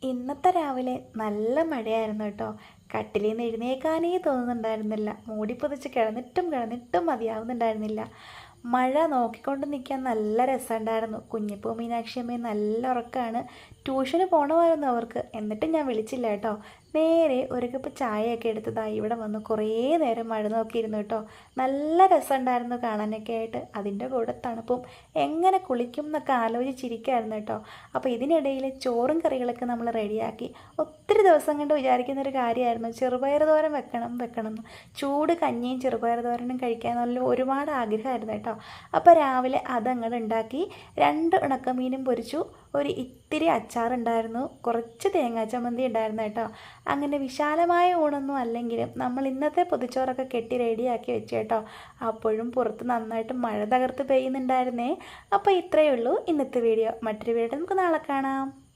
ഇന്നത്തെ രാവിലെ നല്ല മഴയായിരുന്നു കേട്ടോ. കട്ടിലിൽ നിന്ന് എഴുന്നേൽക്കാനേ തോന്നുന്നുണ്ടായിരുന്നില്ല. മൂടി പൊതിച്ച് കിടന്നിട്ടും മതിയാവുന്നുണ്ടായിരുന്നില്ല. മഴ നോക്കിക്കൊണ്ട് നിൽക്കാൻ നല്ല രസമുണ്ടായിരുന്നു. കുഞ്ഞിപ്പൂ മീനാക്ഷിയമ്മയും നല്ല ഉറക്കമാണ്. ട്യൂഷന് പോകണമായിരുന്നു അവർക്ക്. എന്നിട്ടും ഞാൻ വിളിച്ചില്ല കേട്ടോ. നേരെ ഒരു കപ്പ് ചായയൊക്കെ എടുത്തതായി ഇവിടെ വന്ന് കുറേ നേരം മഴ നോക്കിയിരുന്നു കേട്ടോ. നല്ല രസമുണ്ടായിരുന്നു കാണാനൊക്കെ ആയിട്ട്. അതിൻ്റെ കൂടെ തണുപ്പും എങ്ങനെ കുളിക്കും എന്നൊക്കെ ആലോചിച്ചിരിക്കുകയായിരുന്നു കേട്ടോ. അപ്പോൾ ഇതിനിടയിൽ ചോറും കറികളൊക്കെ നമ്മൾ റെഡിയാക്കി. ഒത്തിരി ദിവസം കൊണ്ട് വിചാരിക്കുന്നൊരു കാര്യമായിരുന്നു, ചെറുപയർ തോരൻ വെക്കണം എന്ന്. ചൂട് കഞ്ഞിയും ചെറുപയർ തോരനും കഴിക്കാൻ നല്ല ഒരുപാട് ആഗ്രഹമായിരുന്നു കേട്ടോ. അപ്പോൾ രാവിലെ അതങ്ങോട്ട് ഉണ്ടാക്കി. 2 ഉണക്കമീനും പൊരിച്ചു. ഒരു ഇത്തിരി അച്ചാറുണ്ടായിരുന്നു. കുറച്ച് തേങ്ങാ ചമ്മന്തി ഉണ്ടായിരുന്നു കേട്ടോ. അങ്ങനെ വിശാലമായ ഊണൊന്നും അല്ലെങ്കിലും നമ്മൾ ഇന്നത്തെ പൊതിച്ചോറൊക്കെ കെട്ടി റെഡിയാക്കി വെച്ചു കേട്ടോ. അപ്പോഴും പുറത്ത് നന്നായിട്ട് മഴ തകർത്ത് പെയ്യുന്നുണ്ടായിരുന്നേ. അപ്പോൾ ഇത്രയേ ഉള്ളൂ ഇന്നത്തെ വീഡിയോ. മറ്റൊരു വീഡിയോ നമുക്ക് നാളെ കാണാം.